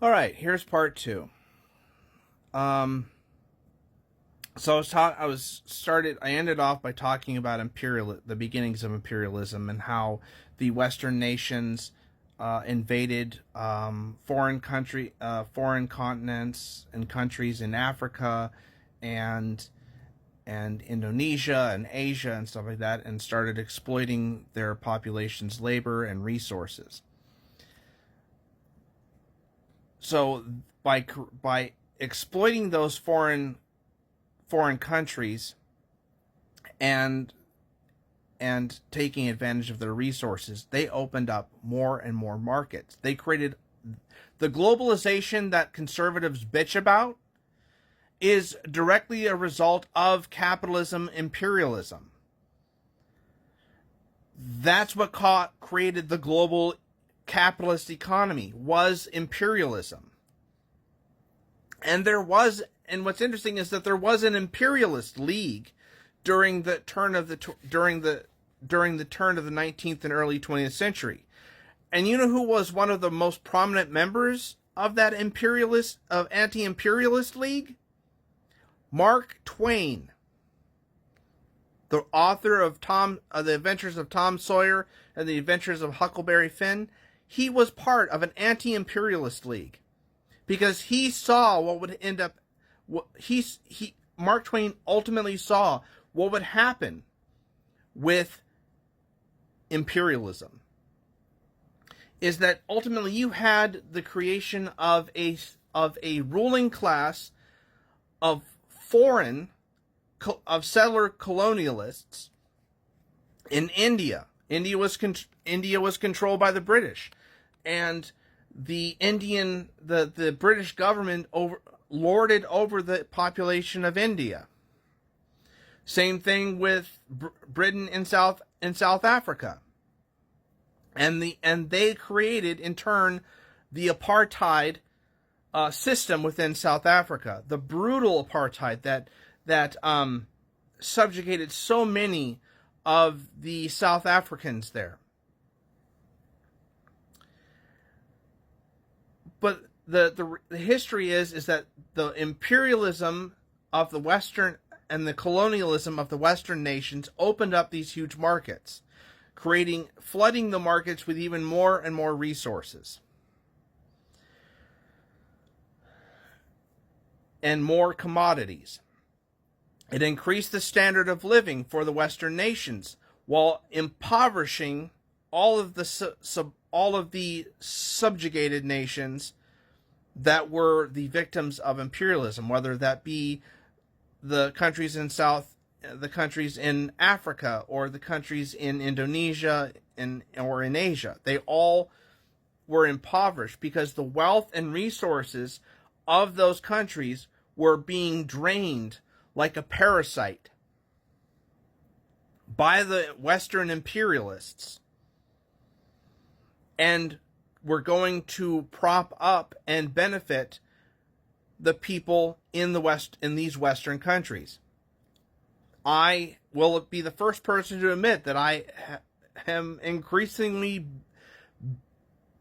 All right, here's part two. So I ended off by talking about the beginnings of imperialism, and how the Western nations invaded foreign continents and countries in Africa and Indonesia and Asia and stuff like that, and started exploiting their population's labor and resources. So by exploiting those foreign countries and taking advantage of their resources, they opened up more and more markets. They created the globalization that conservatives bitch about is directly a result of capitalism, imperialism. That's what created the global capitalist economy, was imperialism. And what's interesting is that there was an imperialist league during the turn of the 19th and early 20th century. And you know who was one of the most prominent members of that anti-imperialist league? Mark Twain, the author of The Adventures of Tom Sawyer and The Adventures of Huckleberry Finn. He was part of an anti-imperialist league because he saw what would end up. Mark Twain ultimately saw what would happen with imperialism. Is that ultimately you had the creation of a ruling class of settler colonialists in India. India was controlled by the British, and the British government lorded over the population of India. Same thing with Britain in South Africa, and they created in turn the apartheid system within South Africa, the brutal apartheid that subjugated so many of the South Africans there. But the history is that the imperialism of the Western and the colonialism of the Western nations opened up these huge markets, flooding the markets with even more and more resources and more commodities. It increased the standard of living for the Western nations while impoverishing all of the subjugated nations that were the victims of imperialism, whether that be the countries in Africa, or the countries in Indonesia or in Asia. They all were impoverished because the wealth and resources of those countries were being drained like a parasite by the Western imperialists, and were going to prop up and benefit the people in these Western countries. I will be the first person to admit that I have increasingly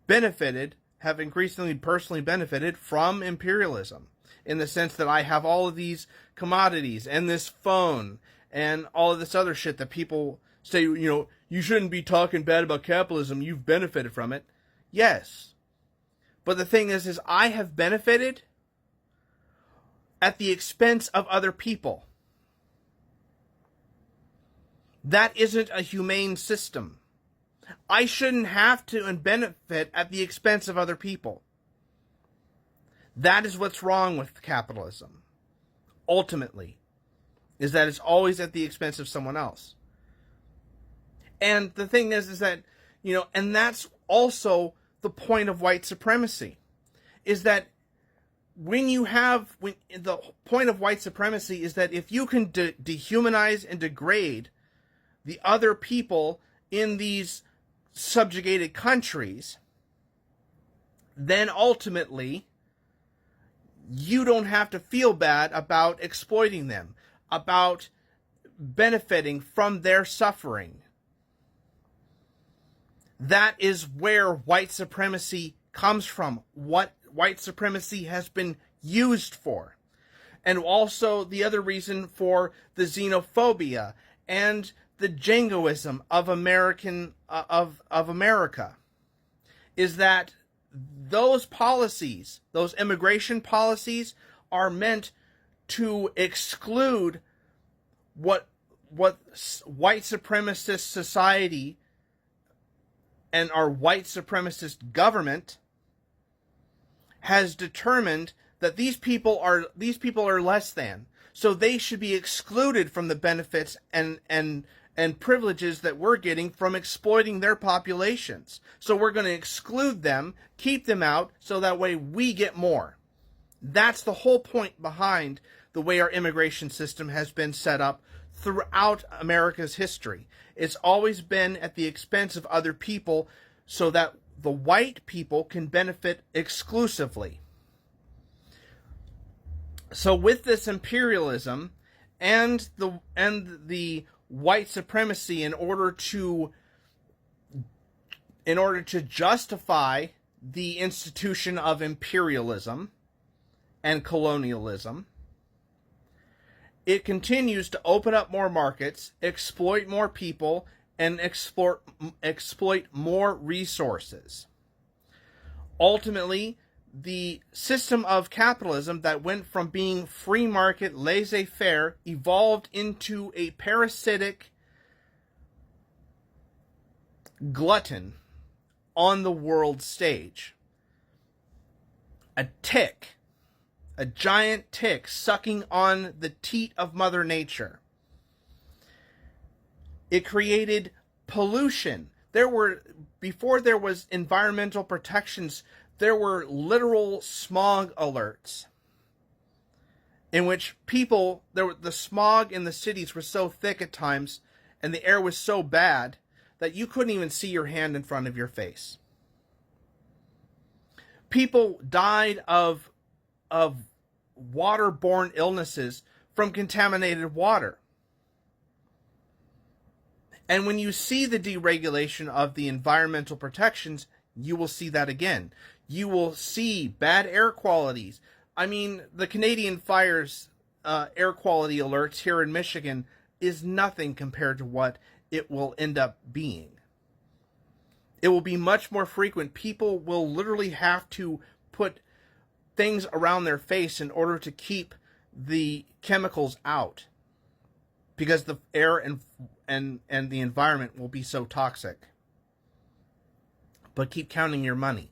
personally benefited from imperialism, in the sense that I have all of these commodities and this phone and all of this other shit that people say, you shouldn't be talking bad about capitalism, you've benefited from it. Yes. But the thing is I have benefited at the expense of other people. That isn't a humane system. I shouldn't have to benefit at the expense of other people. That is what's wrong with capitalism. Ultimately, is that it's always at the expense of someone else. And the thing is that, and that's also the point of white supremacy, is that the point of white supremacy is that if you can dehumanize and degrade the other people in these subjugated countries, then ultimately you don't have to feel bad about exploiting them, about benefiting from their suffering. That is where white supremacy comes from. What white supremacy has been used for. And also the other reason for the xenophobia and the jingoism of America is that those policies, those immigration policies, are meant to exclude what white supremacist society and our white supremacist government has determined that these people are less than, so they should be excluded from the benefits and privileges that we're getting from exploiting their populations. So we're going to exclude them, keep them out, so that way we get more. That's the whole point behind the way our immigration system has been set up throughout America's history. It's always been at the expense of other people so that the white people can benefit exclusively. So with this imperialism and the white supremacy, in order to justify the institution of imperialism and colonialism, it continues to open up more markets, exploit more people, and exploit more resources. Ultimately, the system of capitalism that went from being free market, laissez-faire, evolved into a parasitic glutton on the world stage. A tick. A giant tick sucking on the teat of Mother Nature. It created pollution. Before there was environmental protections, there were literal smog alerts in which the smog in the cities was so thick at times and the air was so bad that you couldn't even see your hand in front of your face. People died of waterborne illnesses from contaminated water. And when you see the deregulation of the environmental protections, you will see that again. You will see bad air qualities. I mean, the Canadian Fire's air quality alerts here in Michigan is nothing compared to what it will end up being. It will be much more frequent. People will literally have to put things around their face in order to keep the chemicals out, because the air and the environment will be so toxic. But keep counting your money.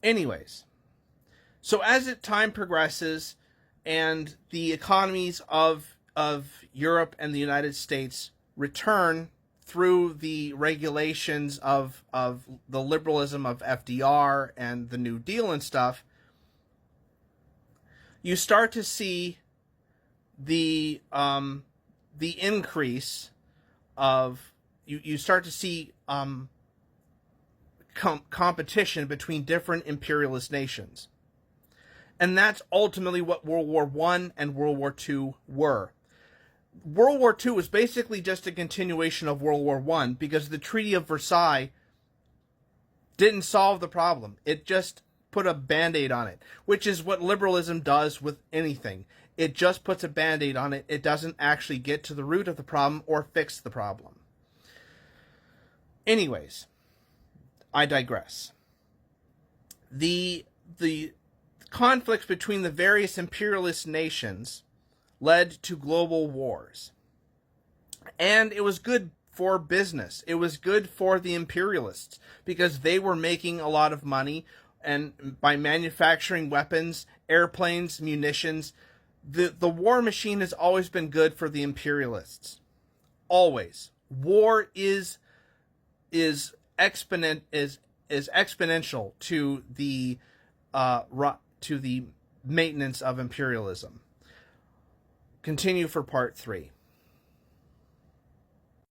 Anyways, so as time progresses and the economies of Europe and the United States return through the regulations of the liberalism of FDR and the New Deal and stuff, you start to see the increase of you start to see competition between different imperialist nations. And that's ultimately what World War I and World War II were. World War II was basically just a continuation of World War I, because the Treaty of Versailles didn't solve the problem. It just put a Band-Aid on it, which is what liberalism does with anything. It just puts a Band-Aid on it. It doesn't actually get to the root of the problem or fix the problem. Anyways, I digress. The conflicts between the various imperialist nations led to global wars. And it was good for business. It was good for the imperialists, because they were making a lot of money, and by manufacturing weapons, airplanes, munitions. The war machine has always been good for the imperialists. Always. War is exponential to the maintenance of imperialism. Continue for part 3.